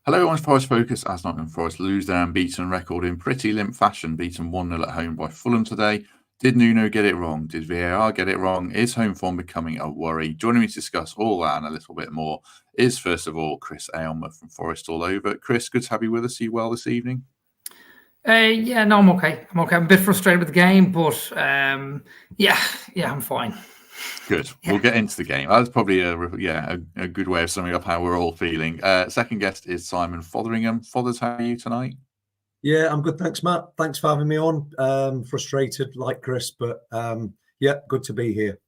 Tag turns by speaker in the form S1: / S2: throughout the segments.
S1: Hello, everyone's Forest Focus as Nottingham Forest lose their unbeaten record in pretty limp fashion, beaten 1-0 at home by Fulham today. Did Nuno get it wrong? Did VAR get it wrong? Is home form becoming a worry? Joining me to discuss all that and a little bit more is, first of all, Chris Aylmer from Forest All Over. Chris, good to have you with us. Are you well this evening?
S2: Yeah, no, I'm okay. I'm a bit frustrated with the game, but yeah, I'm fine.
S1: Good. We'll get into the game. That's probably a good way of summing up how we're all feeling. Second guest is Simon Fotheringham. Fothers, how are you tonight?
S3: Yeah, I'm good. Thanks, Matt. Thanks for having me on. Frustrated like Chris, but yeah, good to be here.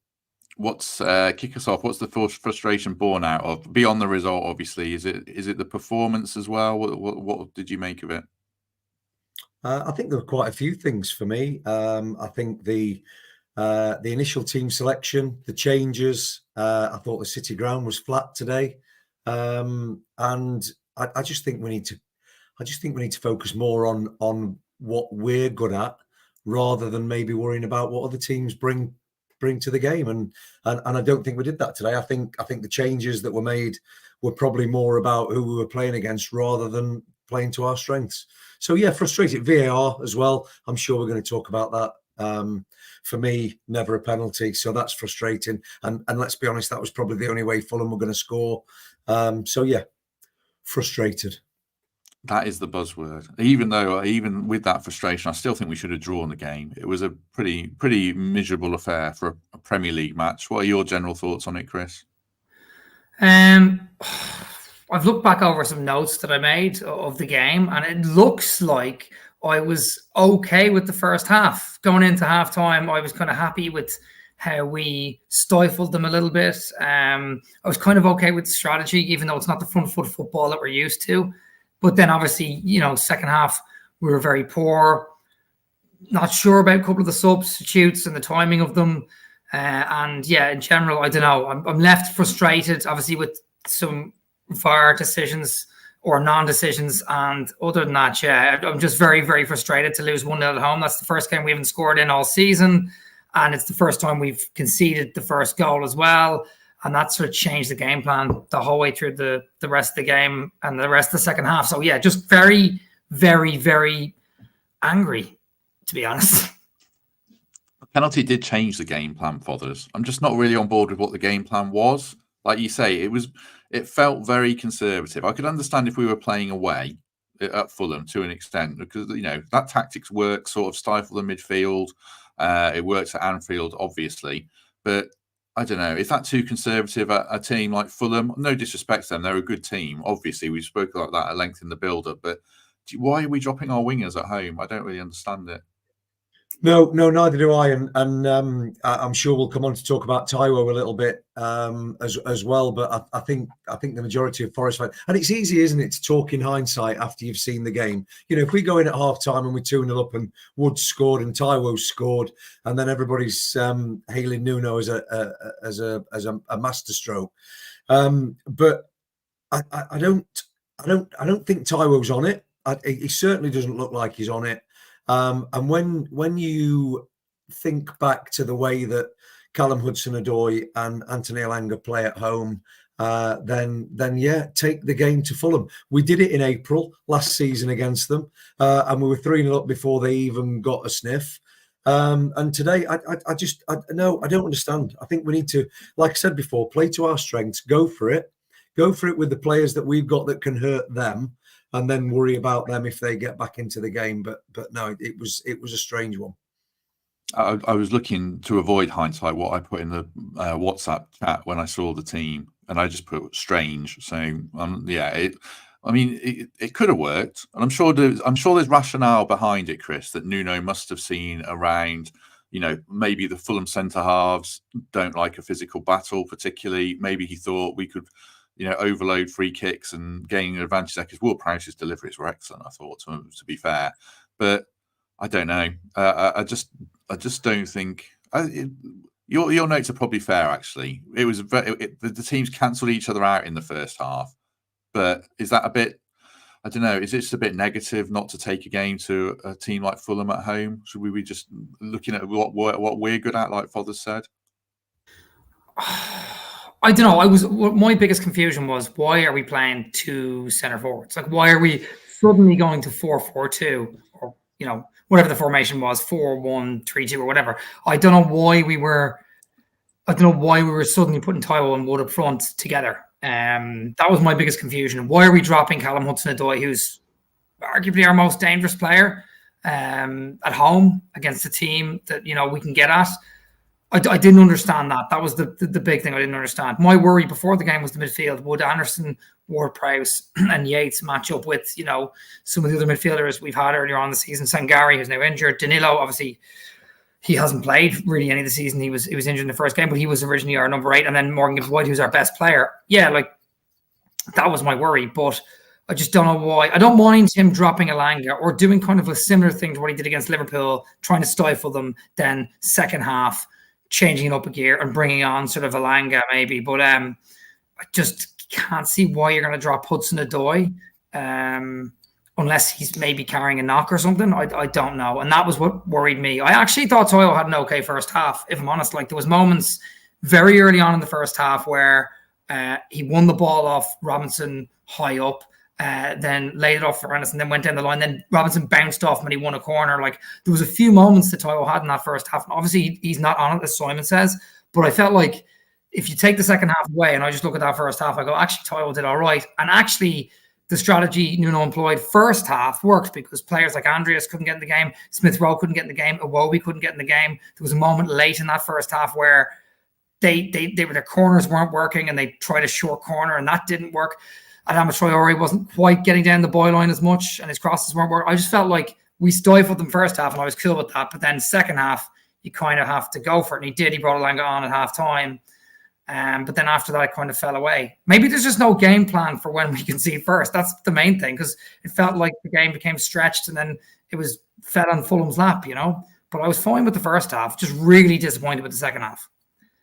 S1: What's kick us off? What's the frustration born out of beyond the result? Obviously, is it the performance as well? What did you make of it?
S3: I think there were quite a few things for me. I think the initial team selection, the changes. I thought the City ground was flat today, and I just think we need to focus more on what we're good at, rather than maybe worrying about what other teams bring to the game. And I don't think we did that today. I think the changes that were made were probably more about who we were playing against rather than playing to our strengths. So yeah, frustrated. VAR as well. I'm sure we're going to talk about that. For me, never a penalty, so that's frustrating. And let's be honest, that was probably the only way Fulham were going to score. So yeah, frustrated.
S1: That is the buzzword. Even with that frustration, I still think we should have drawn the game. It was a pretty miserable affair for a Premier League match. What are your general thoughts on it, Chris?
S2: I've looked back over some notes that I made of the game, and it looks like I was okay with the first half. Going into halftime, I was kind of happy with how we stifled them a little bit. I was kind of okay with the strategy, even though it's not the front foot football that we're used to. But then obviously, second half, we were very poor. Not sure about a couple of the substitutes and the timing of them. And yeah, in general, I don't know. I'm left frustrated, obviously, with some VAR decisions or non-decisions. And other than that, yeah, I'm just very, very frustrated to lose 1-0 at home. That's the first game we haven't scored in all season. And it's the first time we've conceded the first goal as well. And that sort of changed the game plan the whole way through the rest of the game and the rest of the second half. So yeah, just very, very, very angry, to be honest.
S1: The penalty did change the game plan for us. I'm just not really on board with what the game plan was. Like you say, it felt very conservative. I could understand if we were playing away at Fulham to an extent, because that tactics work, sort of stifle the midfield. It works at Anfield, obviously, but I don't know. Is that too conservative at a team like Fulham? No disrespect to them. They're a good team. Obviously, we spoke about that at length in the build-up, but why are we dropping our wingers at home? I don't really understand it.
S3: No, neither do I, and I'm sure we'll come on to talk about Taiwo a little bit as well. But I think the majority of Forest fans, and it's easy, isn't it, to talk in hindsight after you've seen the game. If we go in at half time and we're 2-0 up and Wood scored and Taiwo scored, and then everybody's hailing Nuno as a masterstroke. But I don't think Taiwo's on it. He certainly doesn't look like he's on it. And when you think back to the way that Callum Hudson-Odoi and Anthony Elanga play at home, then yeah, take the game to Fulham. We did it in April last season against them, and we were 3-0 up before they even got a sniff. And today, I don't understand. I think we need to, like I said before, play to our strengths, go for it with the players that we've got that can hurt them, and then worry about them if they get back into the game. But no, it was a strange one.
S1: I was looking to avoid hindsight what I put in the WhatsApp chat when I saw the team, and I just put strange. So it could have worked, and I'm sure there's rationale behind it, Chris, that Nuno must have seen around. Maybe the Fulham centre halves don't like a physical battle particularly. Maybe he thought we could, overload free kicks and gain an advantage there, because Will Prowse's deliveries were excellent, I thought, to be fair. But I don't know. I just don't think your notes are probably fair. Actually, it was the teams cancelled each other out in the first half. But is that a bit? I don't know. Is it just a bit negative not to take a game to a team like Fulham at home? Should we be just looking at what we're good at, like Father said?
S2: I don't know. My biggest confusion was, why are we playing two centre forwards? Like, why are we suddenly going to 4-4-2, or whatever the formation was, 4-1-3-2 or whatever? I don't know why we were suddenly putting Taiwo and Wood up front together. That was my biggest confusion. Why are we dropping Callum Hudson-Odoi, who's arguably our most dangerous player, at home against a team that we can get at? I didn't understand that. That was the big thing I didn't understand. My worry before the game was the midfield. Would Anderson, Ward-Prowse and Yates match up with, some of the other midfielders we've had earlier on the season? Sangari, who's now injured. Danilo, obviously, he hasn't played really any of the season. He was injured in the first game, but he was originally our number 8. And then Morgan Gibbs-White, who's our best player. Yeah, that was my worry. But I just don't know why. I don't mind him dropping Elanga or doing kind of a similar thing to what he did against Liverpool, trying to stifle them, then second half, changing it up a gear and bringing on sort of Elanga maybe. But I just can't see why you're going to drop Hudson-Odoi, unless he's maybe carrying a knock or something. I don't know. And that was what worried me. I actually thought Toyo had an okay first half, if I'm honest. There was moments very early on in the first half where he won the ball off Robinson high up, then laid it off for Ernest and then went down the line. Then Robinson bounced off him and he won a corner. There was a few moments that Toyo had in that first half. And obviously, he's not on it, as Simon says. But I felt like if you take the second half away and I just look at that first half, I go, actually, Toyo did all right. And actually, the strategy Nuno employed first half worked, because players like Andreas couldn't get in the game. Smith Rowe couldn't get in the game. Iwobi couldn't get in the game. There was a moment late in that first half where their corners weren't working and they tried a short corner and that didn't work. Adama Traore wasn't quite getting down the byline as much and his crosses weren't working. I just felt like we stifled them first half and I was cool with that. But then second half, you kind of have to go for it. And he did. He brought Elanga on at half time. But then after that, it kind of fell away. Maybe there's just no game plan for when we concede first. That's the main thing, because it felt like the game became stretched and then it fell on Fulham's lap, But I was fine with the first half, just really disappointed with the second half.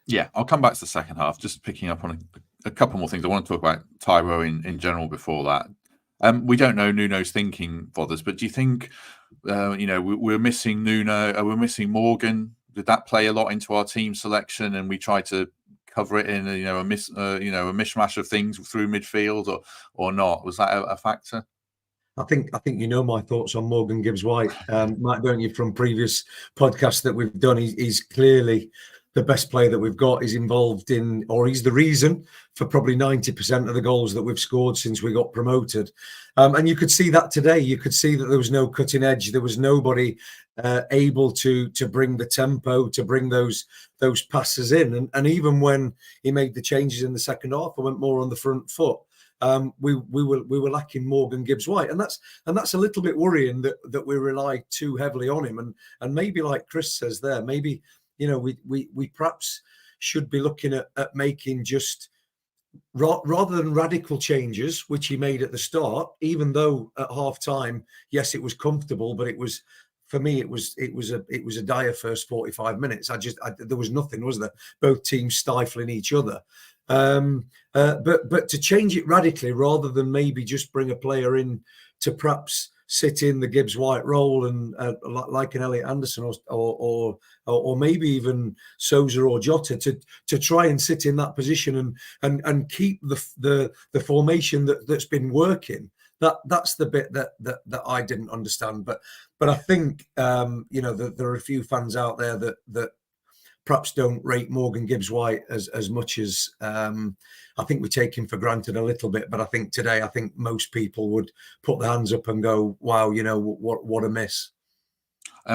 S1: Yeah, I'll come back to the second half, just picking up on a couple more things. I want to talk about Taiwo in general before that. We don't know Nuno's thinking for this, but do you think, we're missing Nuno, we're missing Morgan? Did that play a lot into our team selection and we tried to cover it in a mishmash of things through midfield or not? Was that a factor?
S3: I think my thoughts on Morgan Gibbs-White, Matt, don't you, from previous podcasts that we've done. He's clearly the best player that we've got. Is involved in, or he's the reason for probably 90% of the goals that we've scored since we got promoted. And you could see that today. You could see that there was no cutting edge. There was nobody able to bring the tempo, to bring those passes in. And even when he made the changes in the second half, I went more on the front foot. We were lacking Morgan Gibbs-White, and that's a little bit worrying that we rely too heavily on him. And maybe, like Chris says there, maybe we perhaps should be looking at making just rather than radical changes, which he made at the start. Even though at half time, yes, it was comfortable, but it was. For me, it was a dire first 45 minutes. There was nothing, was there? Both teams stifling each other. But to change it radically, rather than maybe just bring a player in to perhaps sit in the Gibbs-White role and like an Elliot Anderson or maybe even Sousa or Jota to try and sit in that position and keep the formation that's been working. That's the bit that I didn't understand. But I think there are a few fans out there that perhaps don't rate Morgan Gibbs-White as much as I think we take him for granted a little bit. But I think today, most people would put their hands up and go, "Wow, what a miss."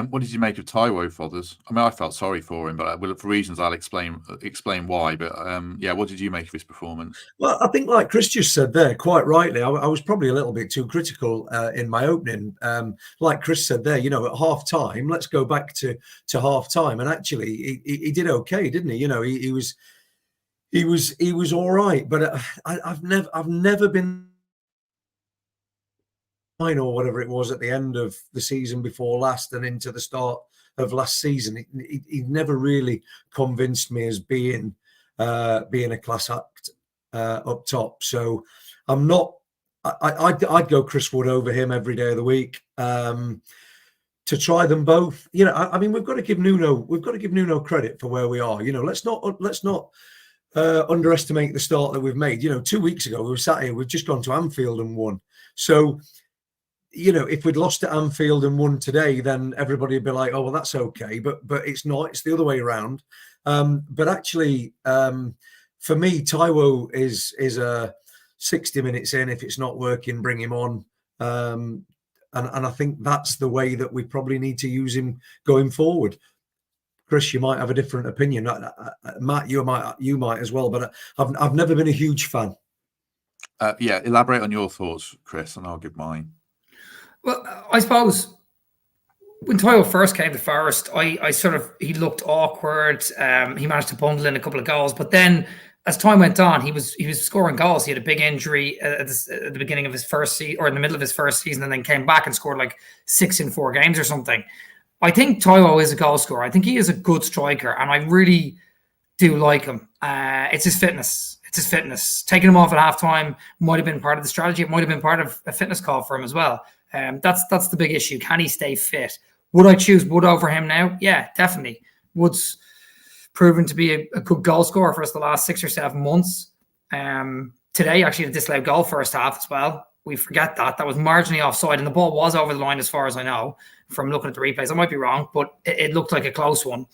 S1: What did you make of Taiwo, Fothers? I mean, I felt sorry for him, but for reasons I'll explain why. But what did you make of his performance?
S3: Well, I think, like Chris just said there, quite rightly, I was probably a little bit too critical in my opening. Like Chris said there, at half time, let's go back to half time, and actually, he did okay, didn't he? He was all right, but I've never been. Or whatever it was at the end of the season before last and into the start of last season, he never really convinced me as being a class act up top. So I'm not. I'd go Chris Wood over him every day of the week. To try them both, I mean, we've got to give Nuno credit for where we are. Let's not underestimate the start that we've made. 2 weeks ago we were sat here, we've just gone to Anfield and won. So, if we'd lost at Anfield and won today, then everybody would be like, oh, well, that's okay. But it's not. It's the other way around. But actually, for me, Taiwo is a 60 minutes in. If it's not working, bring him on. And I think that's the way that we probably need to use him going forward. Chris, you might have a different opinion. Matt, you might as well. But I've never been a huge fan.
S1: Yeah, elaborate on your thoughts, Chris, and I'll give mine.
S2: Well, I suppose when Taiwo first came to Forest, he looked awkward. He managed to bundle in a couple of goals, but then as time went on, he was scoring goals. He had a big injury at the beginning of his first season, or in the middle of his first season, and then came back and scored like 6 in 4 games or something. I think Taiwo is a goal scorer. I think he is a good striker, and I really do like him. It's his fitness. Taking him off at halftime might have been part of the strategy. It might have been part of a fitness call for him as well. That's the big issue. Can he stay fit? Would I choose Wood over him now? Yeah, definitely. Wood's proven to be a good goal scorer for us the last 6 or 7 months. Today, actually, the disallowed goal first half as well. We forget that was marginally offside, and the ball was over the line as far as I know from looking at the replays. I might be wrong, but it looked like a close one.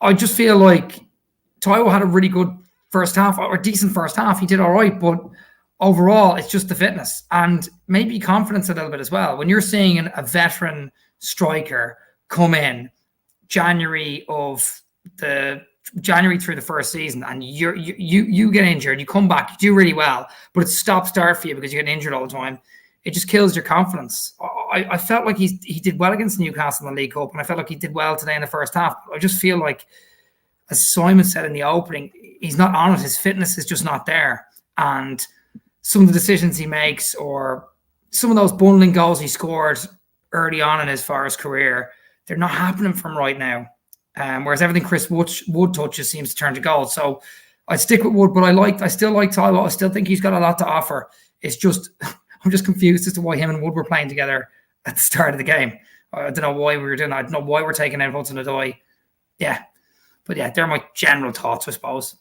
S2: I just feel like Taiwo had a really good first half, or decent first half. He did all right, but overall, it's just the fitness and maybe confidence a little bit as well. When you're seeing a veteran striker come in January through the first season, and you get injured, you come back, you do really well, but it's stop-start for you because you're getting injured all the time. It just kills your confidence. I felt like he did well against Newcastle in the League Cup, and I felt like he did well today in the first half. I just feel like, as Simon said in the opening, he's not on it. His fitness is just not there. And some of the decisions he makes, or some of those bundling goals he scored early on in his Forest career, they're not happening for him right now. Whereas everything Chris Wood touches seems to turn to gold. So I'd stick with Wood, but I still like Taiwo. I still think he's got a lot to offer. It's just, I'm just confused as to why him and Wood were playing together at the start of the game. I don't know why we were doing that. I don't know why we're taking out Hudson-Odoi. Yeah. But yeah, they're my general thoughts, I suppose.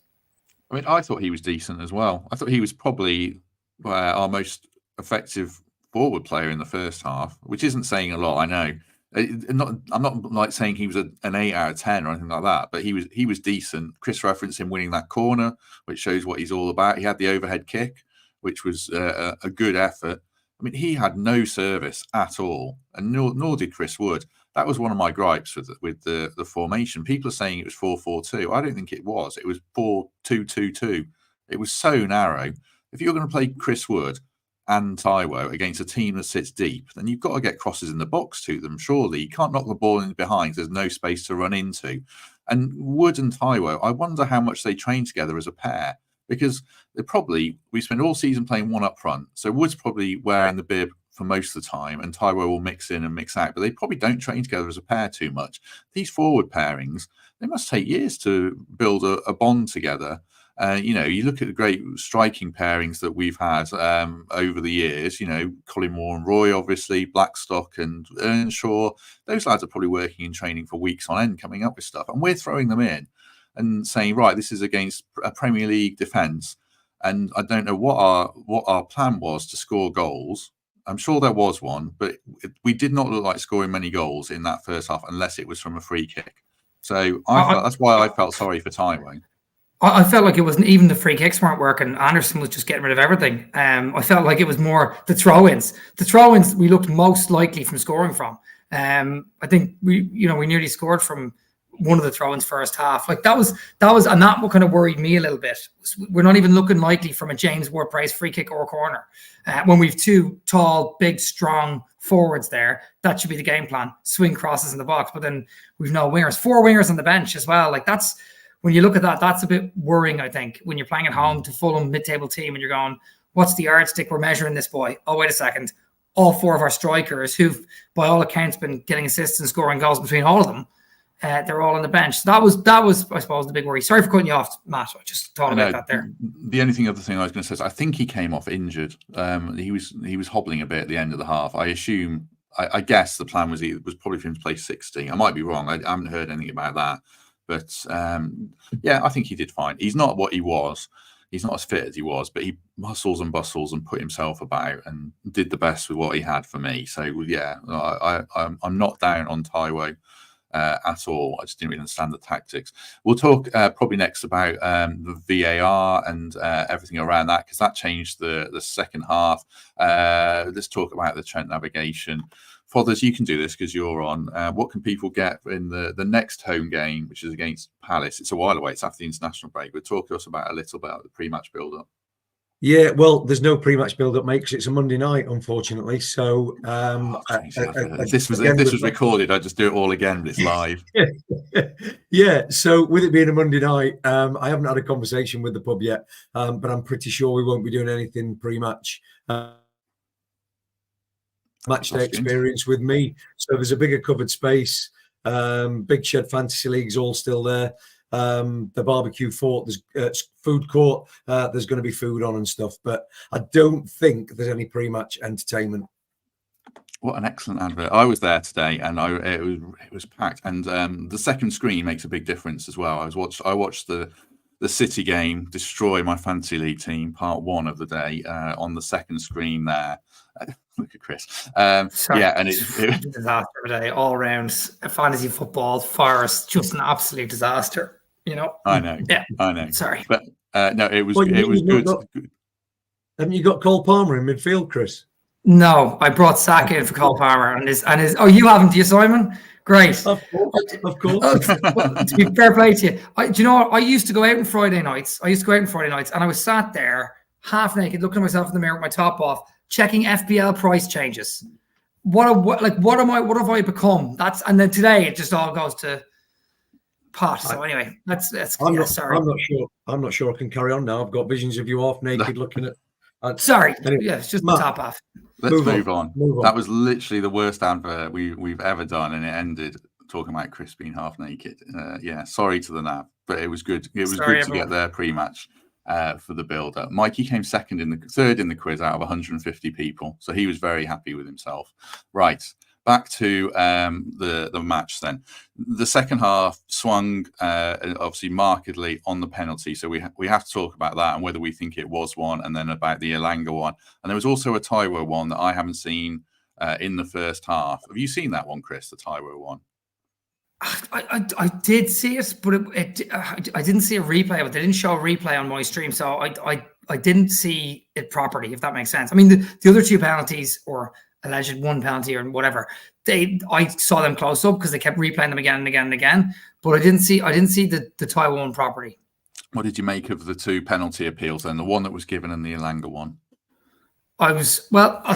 S1: I mean, I thought he was decent as well. I thought he was probably our most effective forward player in the first half, which isn't saying a lot, I know. I'm not like saying he was an 8 out of 10 or anything like that, but he was decent. Chris referenced him winning that corner, which shows what he's all about. He had the overhead kick, which was a good effort. I mean, he had no service at all, and nor did Chris Wood. That was one of my gripes with the formation. People are saying it was 4-4-2. I don't think it was. It was 4-2-2-2. It was so narrow. If you're going to play Chris Wood and Taiwo against a team that sits deep, then you've got to get crosses in the box to them. Surely you can't knock the ball in behind. There's no space to run into. And Wood and Taiwo, I wonder how much they train together as a pair, because we spend all season playing one up front. So Wood's probably wearing the bib for most of the time, and Taiwo will mix in and mix out, but they probably don't train together as a pair too much. These forward pairings, they must take years to build a bond together. You look at the great striking pairings that we've had over the years, Colin Moore and Roy, obviously, Blackstock and Earnshaw. Those lads are probably working in training for weeks on end, coming up with stuff. And we're throwing them in and saying, right, this is against a Premier League defence. And I don't know what our plan was to score goals. I'm sure there was one, but we did not look like scoring many goals in that first half unless it was from a free kick. So that's why I felt sorry for Taiwo.
S2: I felt like it wasn't even the free kicks weren't working. Anderson was just getting rid of everything. I felt like it was more the throw-ins. The throw-ins we looked most likely from scoring from. I think we nearly scored from one of the throw-ins first half. Like that was, and that what kind of worried me a little bit. We're not even looking likely from a James Ward-Prowse free kick or a corner. When we've 2 tall, big, strong forwards there, that should be the game plan. Swing crosses in the box, but then we've no wingers. 4 wingers on the bench as well. Like that's, when you look at that, that's a bit worrying, I think, when you're playing at home to Fulham mid-table team and you're going, what's the yardstick we're measuring this boy? Oh, wait a second. All 4 of our strikers, who've, by all accounts, been getting assists and scoring goals between all of them, they're all on the bench. So that was, I suppose, the big worry. Sorry for cutting you off, Matt. I just thought about that there.
S1: The only other thing I was going to say is I think he came off injured. He was hobbling a bit at the end of the half. I guess the plan was probably for him to play 60. I might be wrong. I haven't heard anything about that. But yeah, I think he did fine. He's not what he was. He's not as fit as he was, but he hustles and bustles and put himself about and did the best with what he had for me. So yeah, I'm not down on Taiwo at all. I just didn't really understand the tactics. We'll talk probably next about the VAR and everything around that, because that changed the second half. Let's talk about the Trent navigation. Fothers, you can do this because you're on. What can people get in the next home game, which is against Palace? It's a while away. It's after the international break. But talk to us about a little about the pre-match build-up.
S3: Yeah, well, there's no pre-match build-up, mate, because it's a Monday night, unfortunately. So,
S1: if this was recorded, I'd just do it all again, but it's live.
S3: Yeah. So, with it being a Monday night, I haven't had a conversation with the pub yet, but I'm pretty sure we won't be doing anything pre-match. Match day experience with me. So there's a bigger covered space. Big Shed Fantasy League's all still there. The barbecue fort, there's food court, there's going to be food on and stuff, but I don't think there's any pre-match entertainment.
S1: What an excellent advert. I was there today and it was packed, and the second screen makes a big difference as well. I watched the City game destroy my fantasy league team, part one of the day, on the second screen there. Look at Chris. Yeah, and it
S2: disaster today, all round fantasy football. Forest, just an absolute disaster. You know.
S1: I know.
S2: Yeah.
S1: I know.
S2: Sorry,
S1: but no, it was good.
S3: Haven't you got Cole Palmer in midfield, Chris?
S2: No, I brought Saka in for Cole Palmer and his. Oh, you haven't, do you, Simon? Great.
S3: Of course.
S2: To be fair play to you, do you know what? I used to go out on Friday nights. And I was sat there half naked, looking at myself in the mirror with my top off, checking FPL price changes. What have I become? And then today it just all goes to pot. So anyway, that's sorry.
S3: I'm not sure I can carry on now. I've got visions of you half naked looking at.
S2: Sorry.
S3: Anyway,
S2: yeah, it's just
S3: Matt,
S2: the top off.
S1: Let's move on. That was literally the worst advert we've ever done, and it ended talking about Chris being half naked. Yeah, sorry to the nav, but it was good. It was good everyone. To get their pre-match for the build-up. Mikey came third in the quiz out of 150 people, so he was very happy with himself. Right, back to the match then. The second half swung obviously markedly on the penalty, so we have to talk about that and whether we think it was one, and then about the Elanga one. And there was also a Taiwo one that I haven't seen in the first half. Have you seen that one, Chris, the Taiwo one?
S2: I did see it, but I didn't see a replay of it. They didn't show a replay on my stream, so I didn't see it properly, if that makes sense. I mean, the other two penalties, or alleged one penalty or whatever, I saw them close up because they kept replaying them again and again and again. But I didn't see the Taiwo one properly. What
S1: did you make of the two penalty appeals then? The one that was given and the Elanga one?
S2: I'll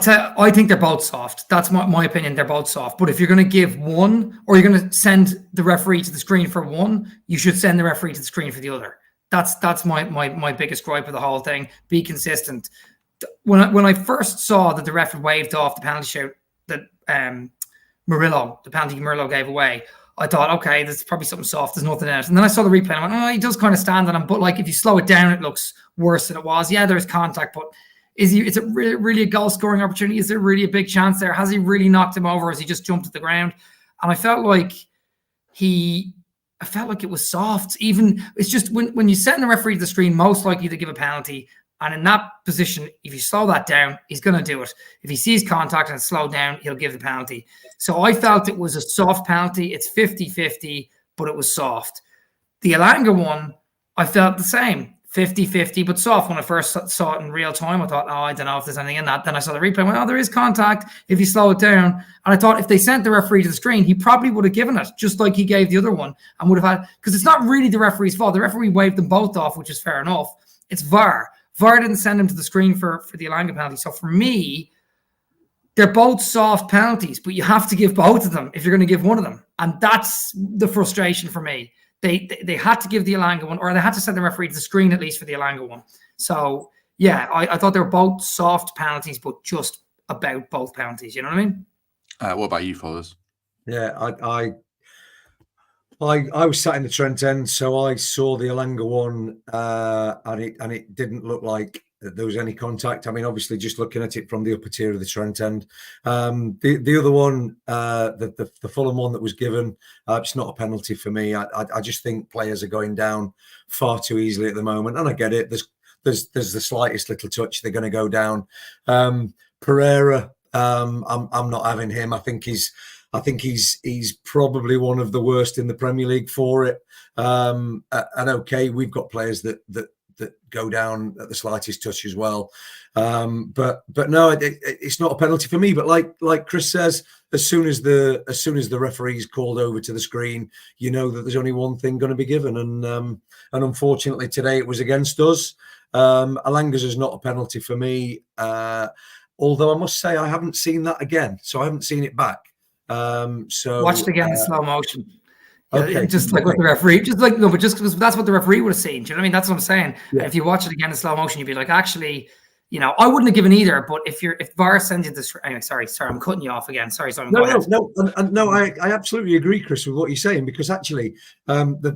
S2: tell you, I think they're both soft. That's my opinion. They're both soft. But if you're going to give one, or you're going to send the referee to the screen for one, you should send the referee to the screen for the other. That's my biggest gripe of the whole thing. Be consistent. When I first saw that the ref had waved off the penalty shout that the penalty Murillo gave away, I thought, okay, there's probably something soft. There's nothing in it. And then I saw the replay and I went, he does kind of stand on him. But like, if you slow it down, it looks worse than it was. Yeah, there's contact, but is it really a goal scoring opportunity? Is there really a big chance there? Has he really knocked him over? Or has he just jumped at the ground? And I felt like it was soft. Even it's just when you send the referee to the screen, most likely to give a penalty. And in that position, if you slow that down, he's going to do it. If he sees contact and it's slowed down, he'll give the penalty. So I felt it was a soft penalty. It's 50-50, but it was soft. The Elanga one, I felt the same. 50-50, but soft. When I first saw it in real time, I thought, I don't know if there's anything in that. Then I saw the replay and went, there is contact if you slow it down. And I thought if they sent the referee to the screen, he probably would have given it, just like he gave the other one, and would have had, because it's not really the referee's fault. The referee waved them both off, which is fair enough. It's VAR. VAR didn't send him to the screen for the Elanga penalty. So for me, they're both soft penalties, but you have to give both of them if you're going to give one of them. And that's the frustration for me. They had to give the Elanga one, or they had to send the referee to the screen at least for the Elanga one. So, yeah, I thought they were both soft penalties, but just about both penalties. You know what I mean?
S1: What about you, Fothers?
S3: Yeah, I was sat in the Trent end, so I saw the Elanga one, and it didn't look like there was any contact. I mean, obviously, just looking at it from the upper tier of the Trent end. The other one, the Fulham one that was given, it's not a penalty for me. I just think players are going down far too easily at the moment, and I get it. There's the slightest little touch, they're going to go down. Pereira, I'm not having him. I think he's probably one of the worst in the Premier League for it. And okay, we've got players that go down at the slightest touch as well. But no, it's not a penalty for me. But like Chris says, as soon as the referee's called over to the screen, you know that there's only one thing going to be given. And unfortunately today it was against us. Alanga's is not a penalty for me. Although I must say I haven't seen that again, so I haven't seen it back. So
S2: watched again in slow motion. Yeah,
S3: okay,
S2: just like what the referee, just because that's what the referee would have seen. Do you know what I mean? That's what I'm saying. Yeah. If you watch it again in slow motion, you'd be like, actually, you know, I wouldn't have given either. But if VAR sends you this, anyway, sorry, I'm cutting you off again. Sorry, Simon.
S3: No, I absolutely agree, Chris, with what you're saying, because actually, and this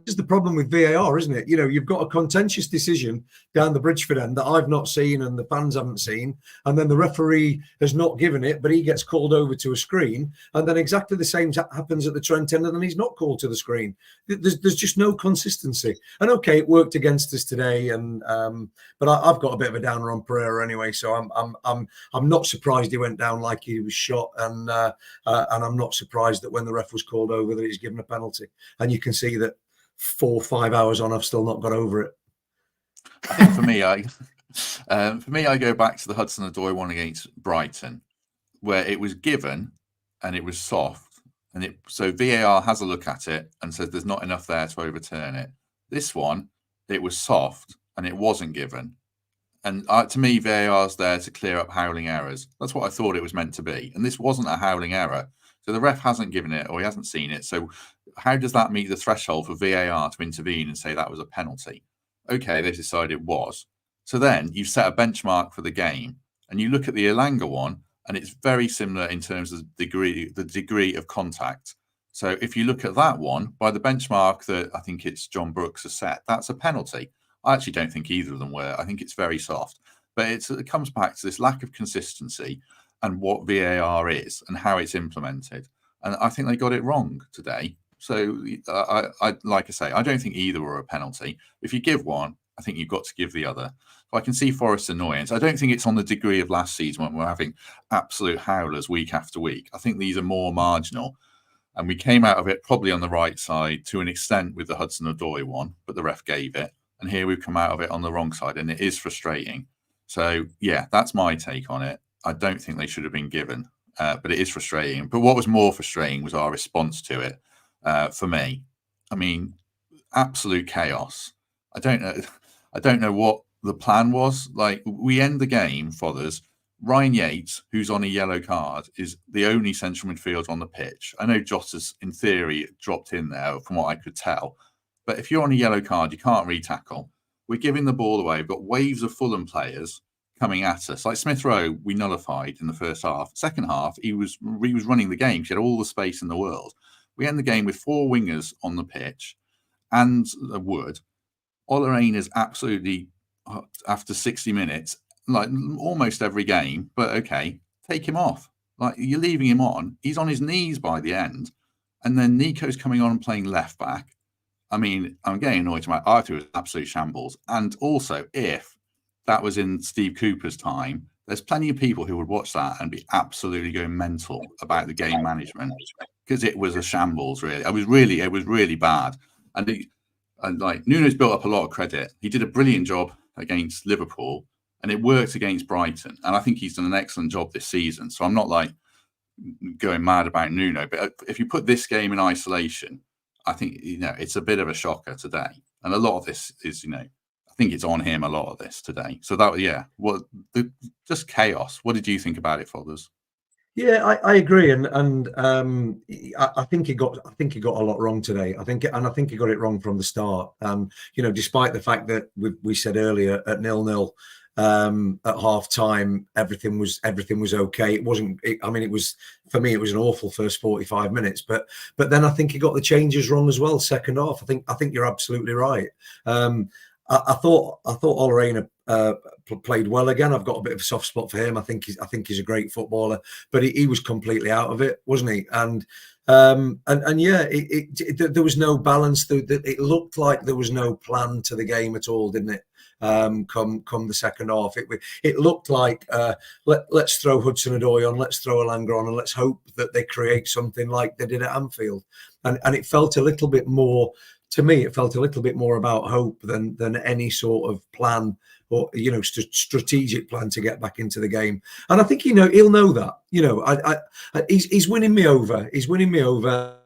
S3: is the problem with VAR, isn't it? You know, you've got a contentious decision down the Bridgeford end that I've not seen and the fans haven't seen, and then the referee has not given it, but he gets called over to a screen, and then exactly the same happens at the Trent end, and then he's not called to the screen. There's just no consistency. And okay, it worked against us today, and but I've got a bit of a downer on Pereira anyway, so I'm not surprised he went down like he was shot, and I'm not surprised that when the ref was called over that he's given a penalty. And you can see that 4 or 5 hours on, I've still not got over it.
S1: I think for me, I go back to the Hudson-Odoi one against Brighton, where it was given and it was soft, and so VAR has a look at it and says there's not enough there to overturn it. This one, it was soft and it wasn't given. And to me, VAR's there to clear up howling errors. That's what I thought it was meant to be. And this wasn't a howling error. So the ref hasn't given it, or he hasn't seen it. So how does that meet the threshold for VAR to intervene and say that was a penalty? Okay, they decided it was. So then you've set a benchmark for the game. And you look at the Elanga one, and it's very similar in terms of the degree of contact. So if you look at that one, by the benchmark that I think it's John Brooks has set, that's a penalty. I actually don't think either of them were. I think it's very soft. But it comes back to this lack of consistency and what VAR is and how it's implemented. And I think they got it wrong today. So, like I say, I don't think either were a penalty. If you give one, I think you've got to give the other. So I can see Forest's annoyance. I don't think it's on the degree of last season when we're having absolute howlers week after week. I think these are more marginal. And we came out of it probably on the right side to an extent with the Hudson-Odoi one, but the ref gave it. And here we've come out of it on the wrong side, and it is frustrating. So, yeah, that's my take on it. I don't think they should have been given, but it is frustrating. But what was more frustrating was our response to it, for me. I mean, absolute chaos. I don't know what the plan was. Like, we end the game, Fothers. Ryan Yates, who's on a yellow card, is the only central midfielder on the pitch. I know Jota's, in theory, dropped in there, from what I could tell. But if you're on a yellow card, you can't re-tackle. We're giving the ball away. We've got waves of Fulham players coming at us. Like Smith Rowe, we nullified in the first half. Second half, he was running the game. He had all the space in the world. We end the game with 4 wingers on the pitch and Wood. Ola Aine is absolutely, after 60 minutes, like almost every game, but okay, take him off. Like, you're leaving him on. He's on his knees by the end. And then Nico's coming on and playing left back. I mean, I'm getting annoyed to my Arthur was absolute shambles. And also, if that was in Steve Cooper's time, there's plenty of people who would watch that and be absolutely going mental about the game management, because it was a shambles, really. It was really bad. And like Nuno's built up a lot of credit. He did a brilliant job against Liverpool, and it worked against Brighton. And I think he's done an excellent job this season. So I'm not like going mad about Nuno, but if you put this game in isolation, I think, you know, it's a bit of a shocker today. And a lot of this is, you know, I think it's on him, a lot of this today. So that, yeah, just chaos. What did you think about it, Fothers?
S3: Yeah, I agree, and I think he got a lot wrong today. I think he got it wrong from the start. You know, despite the fact that we said earlier at 0-0 at half time, everything was okay. It wasn't. I mean, it was, for me, it was an awful first 45 minutes. But then I think he got the changes wrong as well. Second half, I think you're absolutely right. I thought Olorena played well again. I've got a bit of a soft spot for him. I think he's a great footballer, but he was completely out of it, wasn't he? And yeah, there was no balance. It looked like there was no plan to the game at all, didn't it? Come the second half, it looked like let's throw Hudson-Odoi on, let's throw Elanga on, and let's hope that they create something like they did at Anfield. And it felt a little bit more. To me, it felt a little bit more about hope than any sort of plan or strategic plan to get back into the game. And I think he'll know that. He's winning me over. He's winning me over.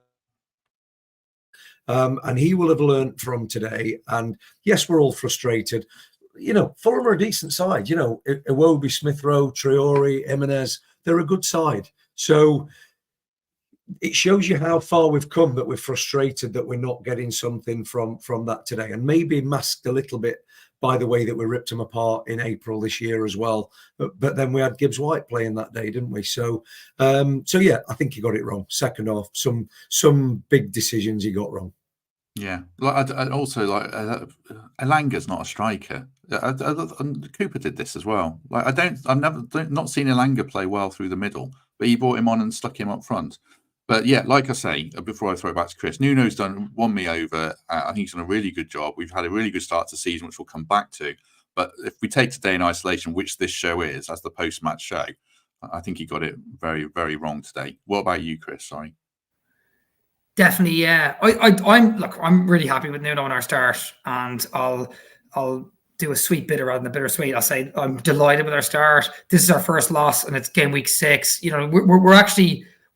S3: And he will have learnt from today. And yes, we're all frustrated. Fulham are a decent side. Iwobi, Smith Rowe, Traore, Jimenez, they're a good side. So it shows you how far we've come, that we're frustrated that we're not getting something from that today, and maybe masked a little bit by the way that we ripped them apart in April this year as well. But then we had Gibbs White playing that day, didn't we? So yeah, I think he got it wrong. Second half, some big decisions he got wrong.
S1: Yeah, I also Elanga's not a striker. Cooper did this as well. I've not seen Elanga play well through the middle, but he brought him on and stuck him up front. But yeah, like I say, before I throw it back to Chris, Nuno's won me over. I think he's done a really good job. We've had a really good start to the season, which we'll come back to. But if we take today in isolation, which this show is, as the post-match show, I think he got it very, very wrong today. What about you, Chris? Sorry.
S2: Definitely, yeah. I'm really happy with Nuno on our start, and I'll do a sweet bitter rather than a bittersweet. I'll say I'm delighted with our start. This is our first loss, and it's game week 6.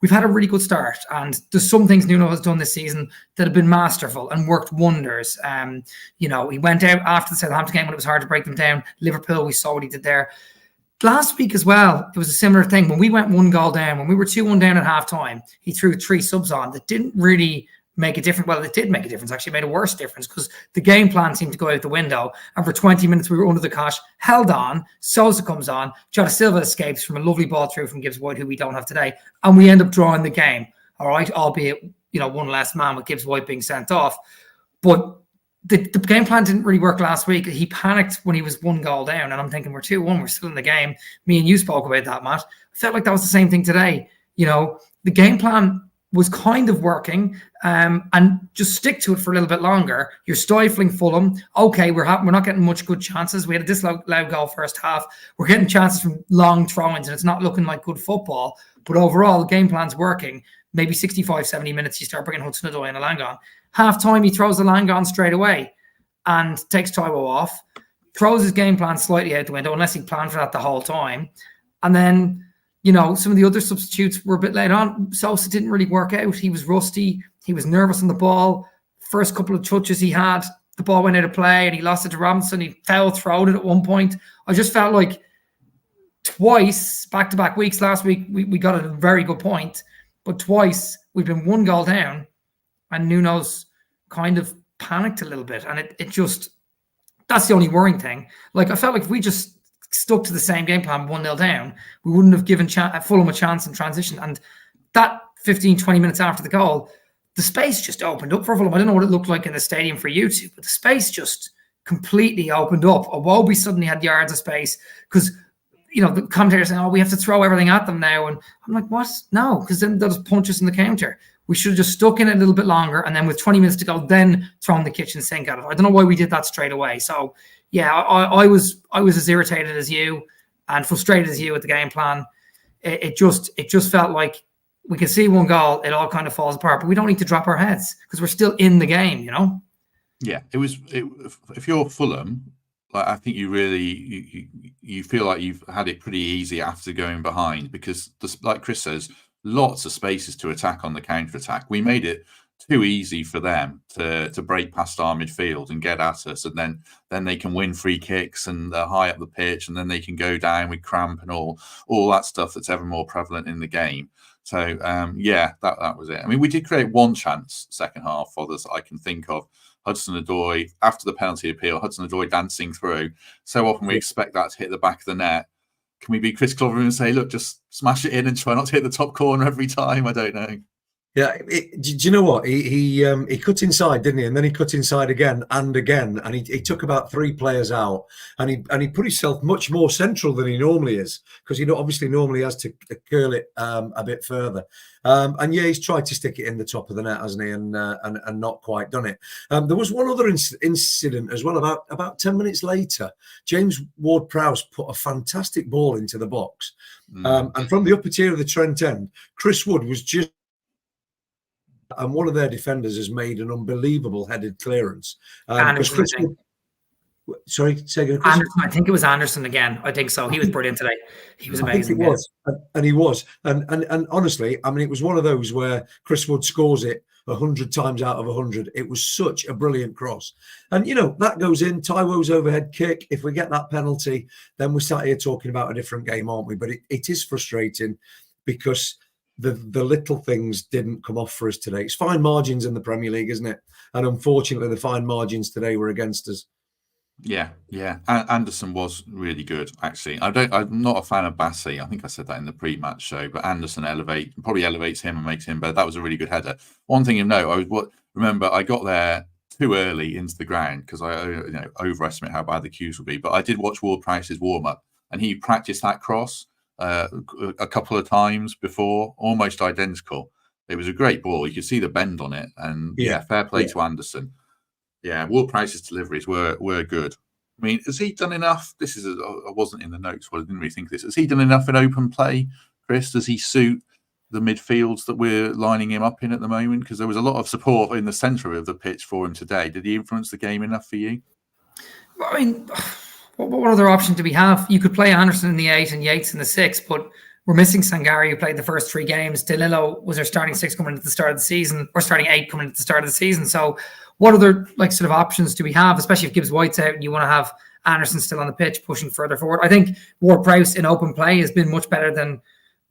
S2: We've had a really good start, and there's some things Nuno has done this season that have been masterful and worked wonders. He went out after the Southampton game when it was hard to break them down. Liverpool, we saw what he did there. Last week as well, it was a similar thing. When we went 1 goal down, when we were 2-1 down at halftime, he threw 3 subs on that didn't really make a difference. Well, it did make a difference. Actually, it made a worse difference because the game plan seemed to go out the window. And for 20 minutes, we were under the cosh, held on. Sosa comes on. Jota Silva escapes from a lovely ball through from Gibbs White, who we don't have today. And we end up drawing the game. All right, albeit, one less man with Gibbs White being sent off. But the game plan didn't really work last week. He panicked when he was 1 goal down. And I'm thinking, we're 2-1. We're still in the game. Me and you spoke about that, Matt. I felt like that was the same thing today. The game plan was kind of working, and just stick to it for a little bit longer. You're stifling Fulham. Okay, we're not getting much good chances. We had a disallowed goal first half. We're getting chances from long throw-ins, and it's not looking like good football. But overall, the game plan's working. Maybe 65, 70 minutes, you start bringing Hudson-Odoi and Elanga on. Half-time, he throws Elanga on straight away and takes Taiwo off, throws his game plan slightly out the window, unless he planned for that the whole time. And then some of the other substitutes were a bit late on. Sosa didn't really work out. He was rusty. He was nervous on the ball. First couple of touches he had, the ball went out of play and he lost it to Robinson. He foul-throwed it at one point. I just felt like twice, back-to-back weeks, last week, we got at a very good point. But twice, we've been 1 goal down and Nuno's kind of panicked a little bit. And it just, that's the only worrying thing. I felt like if we just stuck to the same game plan, 1-0 down, we wouldn't have given Fulham a chance in transition. And that 15, 20 minutes after the goal, the space just opened up for Fulham. I don't know what it looked like in the stadium for you two, but the space just completely opened up. Iwobi suddenly had yards of space because, the commentators saying, we have to throw everything at them now. And I'm like, what? No, because then they'll just punch us in the counter. We should have just stuck in it a little bit longer. And then with 20 minutes to go, then thrown the kitchen sink at it. I don't know why we did that straight away. So, yeah, I was as irritated as you and frustrated as you with the game plan. It just felt like we can see 1 goal, it all kind of falls apart, but we don't need to drop our heads because we're still in the game,
S1: Yeah, if you're Fulham, I think you really you feel like you've had it pretty easy after going behind because, like Chris says, lots of spaces to attack on the counter attack. We made it too easy for them to break past our midfield and get at us, and then they can win free kicks and they're high up the pitch, and then they can go down with cramp and all that stuff that's ever more prevalent in the game. So that was it. I mean, we did create 1 chance second half for others I can think of. Hudson-Odoi, after the penalty appeal, Hudson-Odoi dancing through. So often we expect that to hit the back of the net. Can we be Chris Clover and say, look, just smash it in and try not to hit the top corner every time? I don't know.
S3: Yeah, do you know what? He cut inside, didn't he? And then he cut inside again, and he took about 3 players out, and he put himself much more central than he normally is, because he obviously normally has to curl it a bit further. And yeah, he's tried to stick it in the top of the net, hasn't he? And not quite done it. There was one other incident as well. About 10 minutes later, James Ward-Prowse put a fantastic ball into the box, and from the upper tier of the Trent end, Chris Wood was just. And one of their defenders has made an unbelievable headed clearance. Sorry, say again, Chris?
S2: Anderson, I think it was Anderson again. I think so. He was brilliant today. He was amazing.
S3: I think it was, and he was. And honestly, I mean, it was one of those where Chris Wood scores it 100 times out of 100. It was such a brilliant cross. And, that goes in. Taiwo's overhead kick. If we get that penalty, then we start here talking about a different game, aren't we? But it is frustrating because the little things didn't come off for us today. It's fine margins in the Premier League, isn't it? And unfortunately, the fine margins today were against us.
S1: Yeah. Anderson was really good, actually. I'm not a fan of Bassi. I think I said that in the pre-match show, but Anderson probably elevates him and makes him better. That was a really good header. One thing you know, remember I got there too early into the ground because I overestimate how bad the queues will be. But I did watch Ward-Prowse's warm-up, and he practiced that cross a couple of times before, almost identical. It was a great ball. You could see the bend on it, and fair play to Anderson. Yeah, Ward-Prowse's deliveries were good. I mean, has he done enough? I wasn't in the notes, so I didn't really think of this. Has he done enough in open play, Chris? Does he suit the midfields that we're lining him up in at the moment? Because there was a lot of support in the centre of the pitch for him today. Did he influence the game enough for you?
S2: I mean, what other option do we have? You could play Anderson in the 8 and Yates in the 6, but we're missing Sangari, who played the first 3 games. DeLillo was our starting 6 coming into the start of the season, or starting 8 coming into the start of the season. So what other sort of options do we have, especially if Gibbs White's out and you want to have Anderson still on the pitch pushing further forward? I think Ward-Prowse in open play has been much better than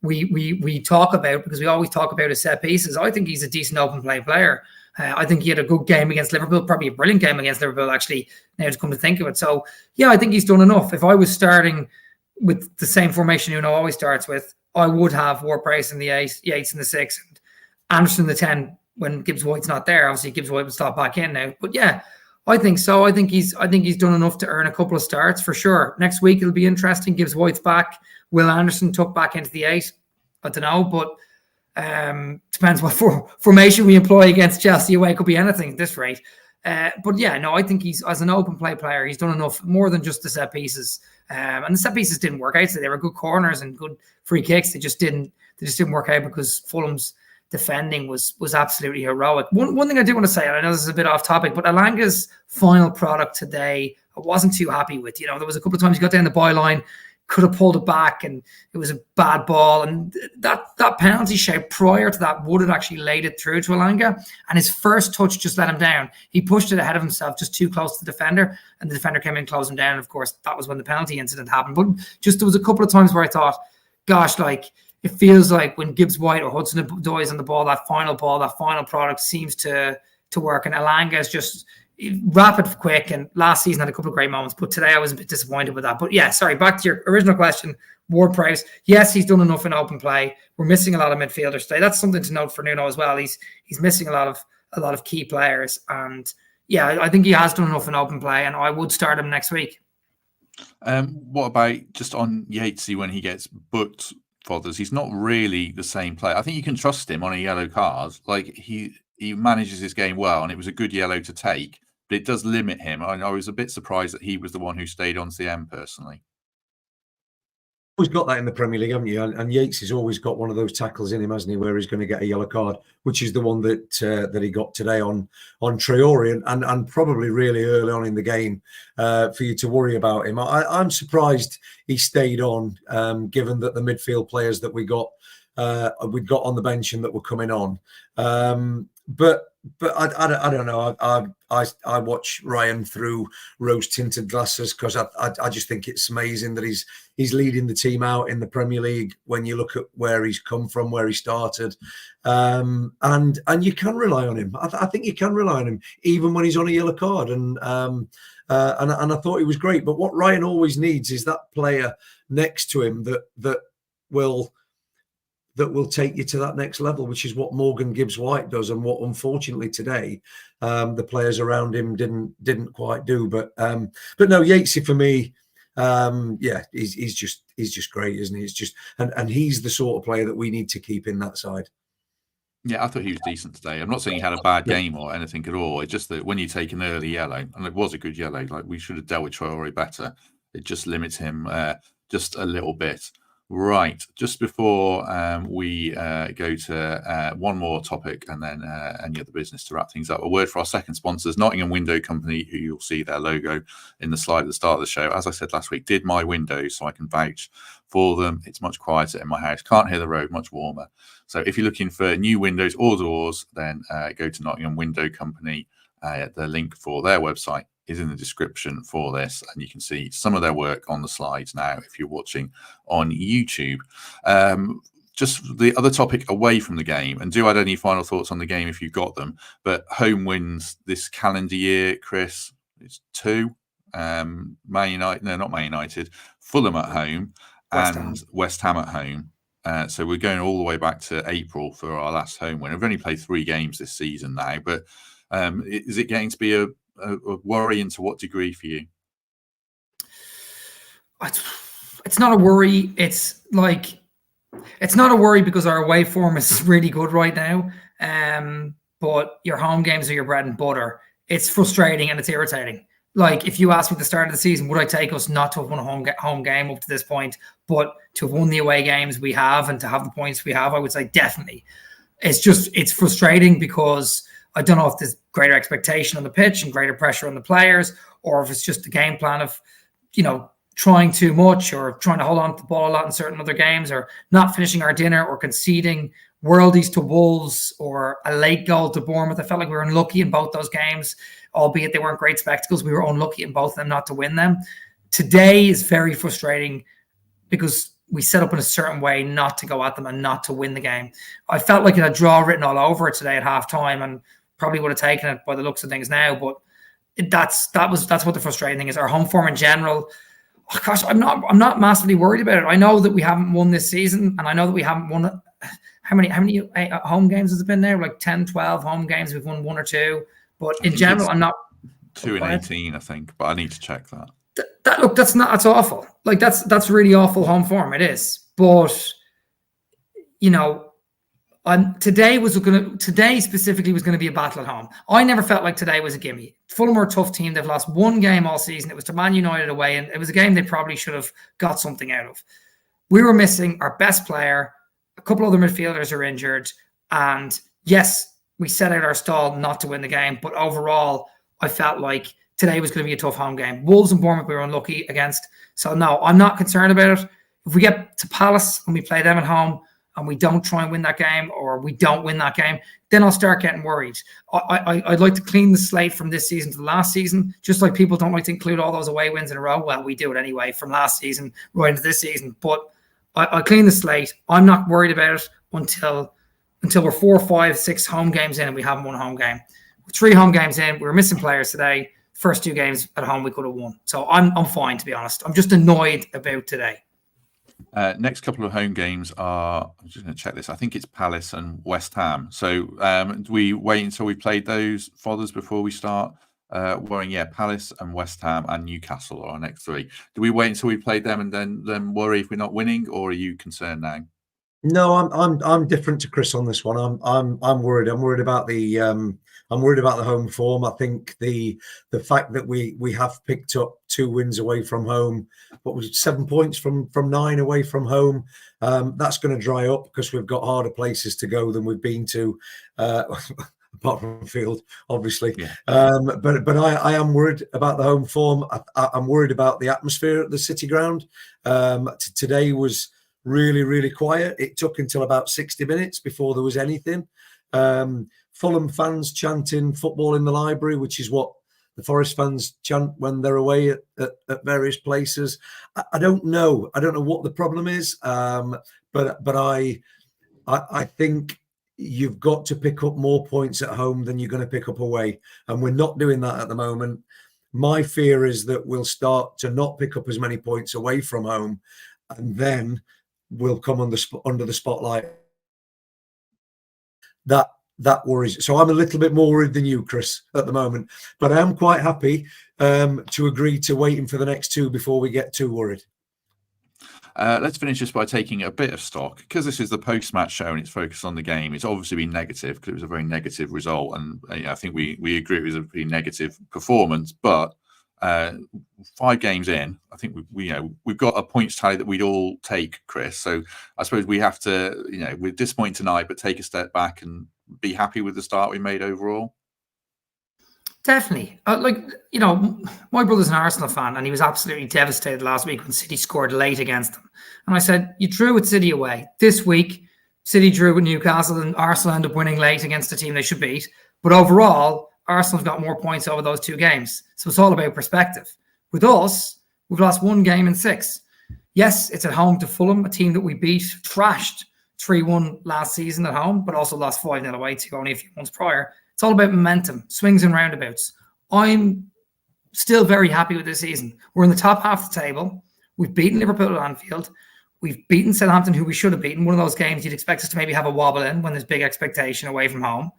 S2: we talk about, because we always talk about his set pieces. I think he's a decent open play player. I think he had a good game against Liverpool, probably a brilliant game against Liverpool, actually, now to come to think of it. So, yeah, I think he's done enough. If I was starting with the same formation Nuno always starts with, I would have Ward-Prowse in the 8, Yates in the 6, and Anderson in the 10 when Gibbs White's not there. Obviously, Gibbs White would stop back in now. But yeah, I think so. I think he's done enough to earn a couple of starts for sure. Next week it'll be interesting. Gibbs White's back. Will Anderson tuck back into the 8? I don't know, but depends what formation we employ against Chelsea away. Could be anything at this rate. But yeah, no, I think he's, as an open play player, he's done enough, more than just the set pieces. And the set pieces didn't work out. So they were good corners and good free kicks. They just didn't work out because Fulham's defending was absolutely heroic. One thing I do want to say, and I know this is a bit off topic, but Elanga's final product today, I wasn't too happy with. There was a couple of times he got down the byline, could have pulled it back, and it was a bad ball. And that penalty shout prior to that would have actually laid it through to Elanga, and his first touch just let him down. He pushed it ahead of himself, just too close to the defender, and the defender came in and closed him down. And of course, that was when the penalty incident happened. But just there was a couple of times where I thought, gosh, it feels like when Gibbs White or Hudson-Odoi on the ball, that final product seems to work. And Elanga is just rapid, quick, and last season had a couple of great moments, but today I was a bit disappointed with that. But yeah, sorry, back to your original question, Ward-Prowse. Yes, he's done enough in open play. We're missing a lot of midfielders today. That's something to note for Nuno as well. He's missing a lot of key players, and yeah, I think he has done enough in open play, and I would start him next week.
S1: What about just on Yatesy when he gets booked? Fothers, he's not really the same player. I think you can trust him on a yellow card. He manages his game well, and it was a good yellow to take, but it does limit him. I was a bit surprised that he was the one who stayed on CM personally.
S3: Always got that in the Premier League, haven't you? And Yates has always got one of those tackles in him, hasn't he, where he's going to get a yellow card, which is the one that he got today on Traore, and probably really early on in the game for you to worry about him. I'm surprised he stayed on, given that the midfield players that we got on the bench and that were coming on. But I don't know. I watch Ryan through rose-tinted glasses, because I just think it's amazing that he's leading the team out in the Premier League when you look at where he's come from, where he started, and you can rely on him. I think you can rely on him even when he's on a yellow card, and I thought he was great. But what Ryan always needs is that player next to him that will that will take you to that next level, which is what Morgan Gibbs White does, and what unfortunately today the players around him didn't quite do. But no, Yatesy for me, he's just great, isn't he? It's just and he's the sort of player that we need to keep in that side.
S1: Yeah, I thought he was decent today. I'm not saying he had a bad game or anything at all. It's just that when you take an early yellow, and it was a good yellow, like we should have dealt with Traore better. It just limits him just a little bit. Right, just before we go to one more topic and then any other business to wrap things up, a word for our second sponsors, Nottingham Window Company, who you'll see their logo in the slide at the start of the show. As I said last week, did my windows, so I can vouch for them. It's much quieter in my house. Can't hear the road, much warmer. So if you're looking for new windows or doors, then go to Nottingham Window Company. The link for their website is in the description for this, and you can see some of their work on the slides now if you're watching on YouTube. Just the other topic away from the game, and do add any final thoughts on the game if you've got them, but home wins this calendar year, Chris, it's 2. Man United, no, not Man United, Fulham at home and West Ham at home. So we're going all the way back to April for our last home win. We've only played 3 games this season now, but is it going to be a worry, and to what degree for you?
S2: It's not a worry. It's not a worry because our away form is really good right now. But your home games are your bread and butter. It's frustrating and it's irritating. Like, if you asked me at the start of the season, would I take us not to have won a home game up to this point, but to have won the away games we have and to have the points we have, I would say definitely. It's frustrating because I don't know if there's greater expectation on the pitch and greater pressure on the players, or if it's just a game plan of, trying too much or trying to hold on to the ball a lot in certain other games, or not finishing our dinner, or conceding worldies to Wolves or a late goal to Bournemouth. I felt like we were unlucky in both those games, albeit they weren't great spectacles. We were unlucky in both of them not to win them. Today is very frustrating because we set up in a certain way not to go at them and not to win the game. I felt like it had draw written all over it today at halftime, and probably would have taken it by the looks of things now, but that's what the frustrating thing is. Our home form in general, I'm not massively worried about it. I know that we haven't won this season, and I know that we haven't won. How many home games has it been now? Like 10, 12 home games. We've won 1 or 2, but in general, I'm not
S1: 2 and 18, I think, but I need to check that.
S2: That's awful. Like that's really awful home form. It is, but today specifically was going to be a battle at home. I never felt like today was a gimme. Fulham are a tough team. They've lost 1 game all season. It was to Man United away, and it was a game they probably should have got something out of. We were missing our best player. A couple other midfielders are injured. And yes, we set out our stall not to win the game. But overall, I felt like today was going to be a tough home game. Wolves and Bournemouth we were unlucky against. So no, I'm not concerned about it. If we get to Palace and we play them at home, and we don't try and win that game, or we don't win that game, then I'll start getting worried. I'd like to clean the slate from this season to the last season, just like people don't like to include all those away wins in a row. Well, we do it anyway from last season right into this season. But I clean the slate. I'm not worried about it until we're 4, 5, 6 home games in and we haven't won a home game. 3 home games in, we were missing players today. First 2 games at home we could have won. So I'm fine, to be honest. I'm just annoyed about today.
S1: Next couple of home games are, I'm just going to check this, I think it's Palace and West Ham. So do we wait until we played those fathers before we start worrying? Yeah, Palace and West Ham and Newcastle are our next 3. Do we wait until we played them and then worry if we're not winning, or are you concerned now?
S3: No, I'm different to Chris on this one. I'm worried. I'm worried about the home form. I think the fact that we have picked up 2 wins away from home, what was it, 7 points from 9 away from home. That's going to dry up because we've got harder places to go than we've been to, apart from field, obviously.
S1: Yeah.
S3: But I am worried about the home form. I'm worried about the atmosphere at the City Ground. Today was really, really quiet. It took until about 60 minutes before there was anything. Fulham fans chanting football in the library, which is what the Forest fans chant when they're away at various places. I don't know. I don't know what the problem is. But I think you've got to pick up more points at home than you're going to pick up away. And we're not doing that at the moment. My fear is that we'll start to not pick up as many points away from home, and then we'll come under the spotlight that worries. So I'm a little bit more worried than you, Chris, at the moment. But I am quite happy to agree to waiting for the next two before we get too worried.
S1: Let's finish just by taking a bit of stock, because this is the post-match show and it's focused on the game. It's obviously been negative because it was a very negative result, and I think we agree it was a pretty negative performance. But 5 games in, I think we've got a points tally that we'd all take, Chris. So I suppose we have to, we're disappointed tonight, but take a step back and be happy with the start we made overall.
S2: Definitely. My brother's an Arsenal fan, and he was absolutely devastated last week when City scored late against them. And I said, you drew with City away. This week, City drew with Newcastle, and Arsenal ended up winning late against the team they should beat. But overall, Arsenal's got more points over those 2 games. So it's all about perspective. With us, we've lost 1 game in 6. Yes, it's at home to Fulham, a team that we beat, trashed 3-1 last season at home, but also lost 5-0 away to only a few months prior. It's all about momentum, swings and roundabouts. I'm still very happy with this season. We're in the top half of the table. We've beaten Liverpool at Anfield. We've beaten Southampton, who we should have beaten. One of those games you'd expect us to maybe have a wobble in when there's big expectation away from home.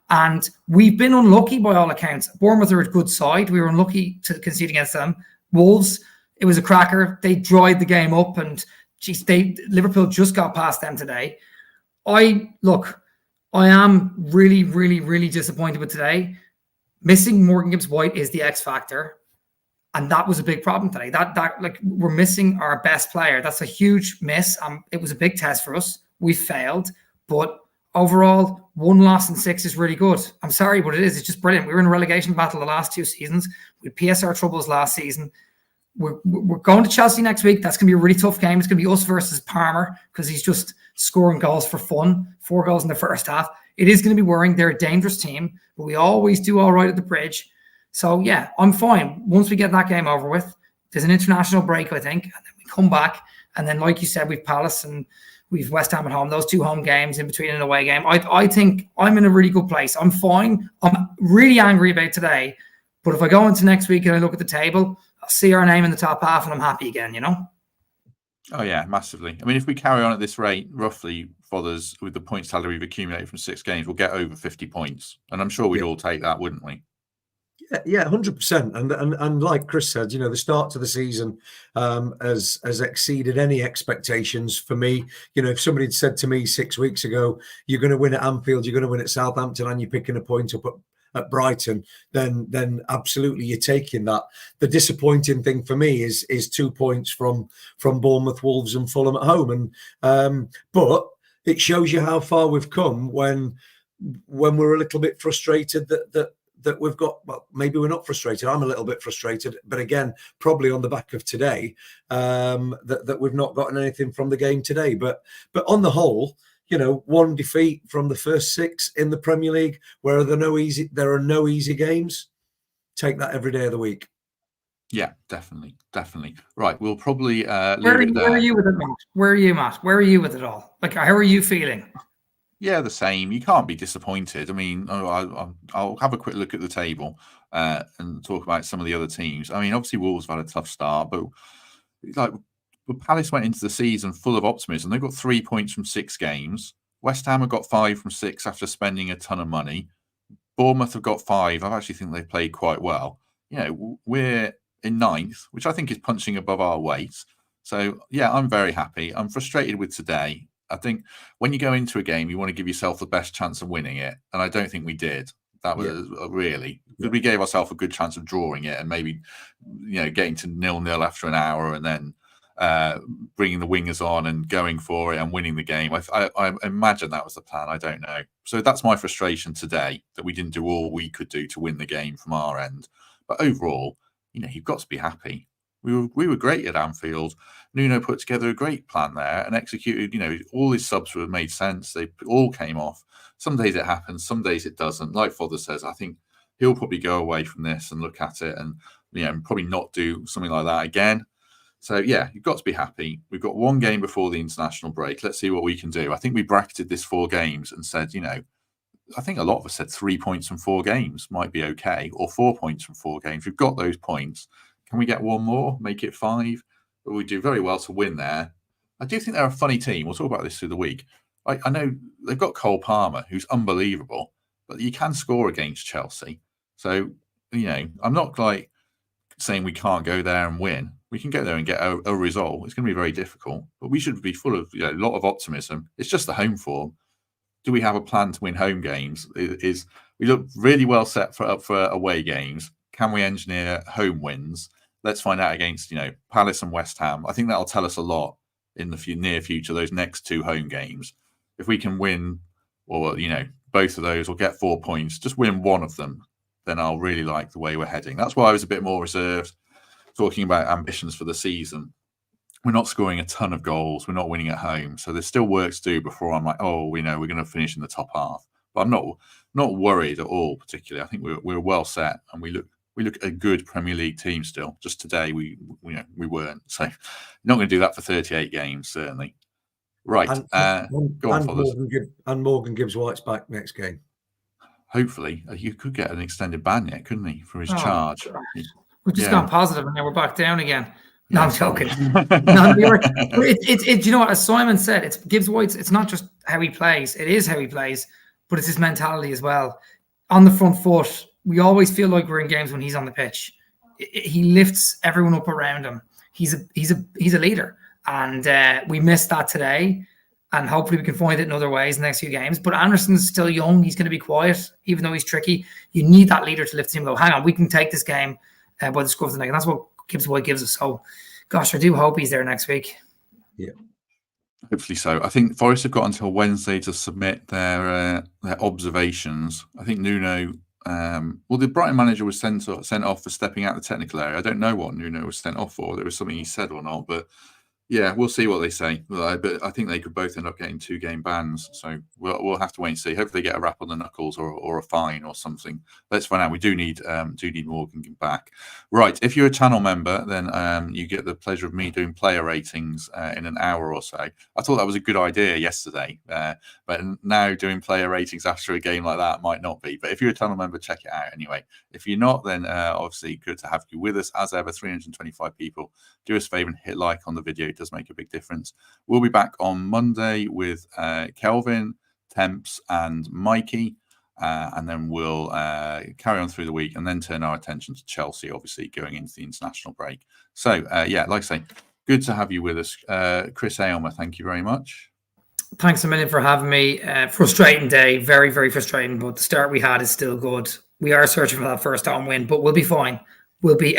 S2: And we've been unlucky by all accounts. Bournemouth are a good side. We were unlucky to concede against them. Wolves, it was a cracker. They dried the game up, and Liverpool just got past them today. I am really, really, really disappointed with today. Missing Morgan Gibbs-White is the X factor, and that was a big problem today. That we're missing our best player. That's a huge miss. It was a big test for us. We failed, but overall, 1 loss in 6 is really good. I'm sorry, but it is. It's just brilliant. We were in a relegation battle the last 2 seasons. We had PSR troubles last season. We're going to Chelsea next week. That's going to be a really tough game. It's going to be us versus Palmer, because he's just scoring goals for fun. 4 goals in the first half. It is going to be worrying. They're a dangerous team, but we always do all right at the bridge. So, yeah, I'm fine. Once we get that game over with, there's an international break, I think, and then we come back. And then, like you said, we've Palace and we've West Ham at home. Those 2 home games in between an away game. I think I'm in a really good place. I'm fine. I'm really angry about today. But if I go into next week and I look at the table, I'll see our name in the top half and I'm happy again,
S1: Oh, yeah, massively. I mean, if we carry on at this rate, roughly, Fothers, with the points tally we've accumulated from 6 games, we'll get over 50 points. And I'm sure we'd all take that, wouldn't we?
S3: Yeah, 100%. And like Chris said, the start to the season has exceeded any expectations for me. If somebody had said to me 6 weeks ago, you're going to win at Anfield, you're going to win at Southampton, and you're picking a point up at Brighton, then absolutely you're taking that. The disappointing thing for me is 2 points from Bournemouth, Wolves, and Fulham at home. And but it shows you how far we've come when we're a little bit frustrated that we've got. Well, maybe we're not frustrated. I'm a little bit frustrated, but again, probably on the back of today, that we've not gotten anything from the game today. But on the whole, 1 defeat from the first 6 in the Premier League, where there are no easy games. Take that every day of the week.
S1: Yeah, definitely. Right, we'll probably leave
S2: it there. Where are you with it, Matt? Where are you, Matt? Where are you with it all? How are you feeling?
S1: Yeah, the same. You can't be disappointed. I mean, I'll have a quick look at the table and talk about some of the other teams. I mean, obviously Wolves have had a tough start, but Palace went into the season full of optimism. They've got 3 points from 6 games. West Ham have got 5 from 6 after spending a ton of money. Bournemouth have got 5. I actually think they've played quite well. We're in 9th, which I think is punching above our weight. So, yeah, I'm very happy. I'm frustrated with today. I think when you go into a game, you want to give yourself the best chance of winning it. And I don't think we did. That was really, we gave ourselves a good chance of drawing it and maybe, getting to 0-0 after an hour and then bringing the wingers on and going for it and winning the game. I imagine that was the plan. I don't know. So that's my frustration today, that we didn't do all we could do to win the game from our end. But overall, you've got to be happy. We were great at Anfield. Nuno put together a great plan there and executed, all his subs would have made sense. They all came off. Some days it happens, some days it doesn't. Like Father says, I think he'll probably go away from this and look at it and, probably not do something like that again. So, yeah, you've got to be happy. We've got 1 game before the international break. Let's see what we can do. I think we bracketed this 4 games and said, I think a lot of us said 3 points from 4 games might be okay, or 4 points from 4 games. We've got those points. Can we get 1 more, make it 5? But we do very well to win there. I do think they're a funny team. We'll talk about this through the week. I know they've got Cole Palmer, who's unbelievable, but you can score against Chelsea. So, I'm not like saying we can't go there and win. We can go there and get a result. It's going to be very difficult, but we should be full of a lot of optimism. It's just the home form. Do we have a plan to win home games? We look really well set up for away games. Can we engineer home wins? Let's find out against Palace and West Ham. I think that'll tell us a lot in the near future. Those next 2 home games, if we can win, or both of those, or get 4 points, just win one of them, then I'll really like the way we're heading. That's why I was a bit more reserved talking about ambitions for the season. We're not scoring a ton of goals. We're not winning at home. So there's still work to do before I'm like, oh, we know we're going to finish in the top half. But I'm not worried at all, particularly. I think we're well set, and we look a good Premier League team still. Just today we weren't. So not going to do that for 38 games, certainly. Right. Go on, Fothers.
S3: Morgan Gibbs-White's back next game.
S1: Hopefully. You could get an extended ban yet, couldn't he, for his charge?
S2: We've just gone positive, and now we're back down again. No, I'm joking. You know what? As Simon said, it's Gibbs-White's. It's not just how he plays. It is how he plays, but it's his mentality as well. On the front foot, we always feel like we're in games when he's on the pitch. He lifts everyone up around him. He's a leader, and we missed that today. And hopefully we can find it in other ways in the next few games. But Anderson's still young. He's going to be quiet, even though he's tricky. You need that leader to lift him. Go, hang on, we can take this game by the scruff of the neck. And that's what Gibbs-White gives us. So, gosh, I do hope he's there next week.
S3: Yeah.
S1: Hopefully so. I think Forest have got until Wednesday to submit their observations. I think Nuno, the Brighton manager was sent off for stepping out the technical area. I don't know what Nuno was sent off for. There was something he said or not, but yeah, we'll see what they say. But I think they could both end up getting 2-game bans. So we'll have to wait and see. Hopefully they get a rap on the knuckles or a fine or something. Let's find out. We do need Morgan back. Right. If you're a channel member, then you get the pleasure of me doing player ratings in an hour or so. I thought that was a good idea yesterday. But now doing player ratings after a game like that might not be. But if you're a channel member, check it out anyway. If you're not, then obviously good to have you with us. As ever, 325 people. Do us a favour and hit like on the video. It does make a big difference. We'll be back on Monday with Kelvin, Temps, and Mikey, and then we'll carry on through the week and then turn our attention to Chelsea, obviously going into the international break. So, like I say, good to have you with us. Chris Aylmer, thank you very much.
S2: Thanks a million for having me. Frustrating day, very, very frustrating, but the start we had is still good. We are searching for that first home win, but we'll be fine. We'll be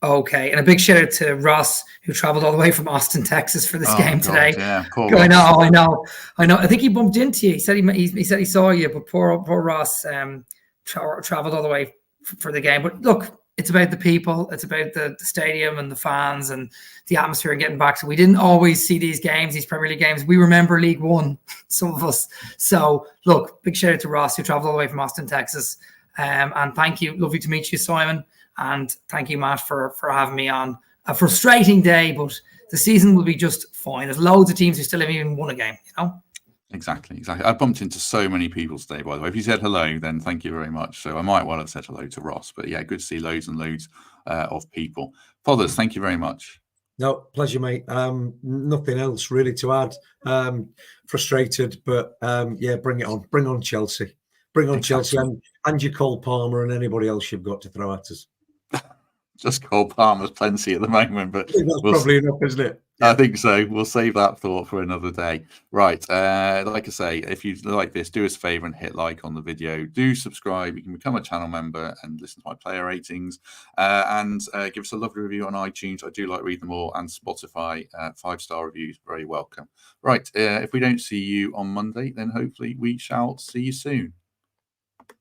S2: okay. And a big shout out to Ross, who traveled all the way from Austin, Texas for this game today.
S1: Yeah,
S2: I know. I think he bumped into you. He said he saw you, but poor Ross traveled all the way for the game. But look, it's about the people. It's about the stadium and the fans and the atmosphere and getting back. So we didn't always see these games, these Premier League games. We remember League One, some of us. So look, big shout out to Ross, who traveled all the way from Austin, Texas. And thank you. Lovely to meet you, Simon. And thank you, Matt, for having me on a frustrating day, but the season will be just fine. There's loads of teams who still haven't even won a game,
S1: Exactly. I bumped into so many people today, by the way. If you said hello, then thank you very much. So I might well have said hello to Ross, but yeah, good to see loads and loads of people. Fothers, thank you very much.
S3: No, pleasure, mate. Nothing else really to add. Frustrated, but yeah, bring it on. Bring on Chelsea. Bring on Chelsea and your Cole Palmer and anybody else you've got to throw at us.
S1: Just Cole Palmer's plenty at the moment, but
S3: that's probably enough, isn't it?
S1: I think so. We'll save that thought for another day. Right. Like I say, if you like this, do us a favour and hit like on the video. Do subscribe. You can become a channel member and listen to my player ratings. And give us a lovely review on iTunes. I do like reading them all. And Spotify, 5-star reviews, very welcome. Right. If we don't see you on Monday, then hopefully we shall see you soon.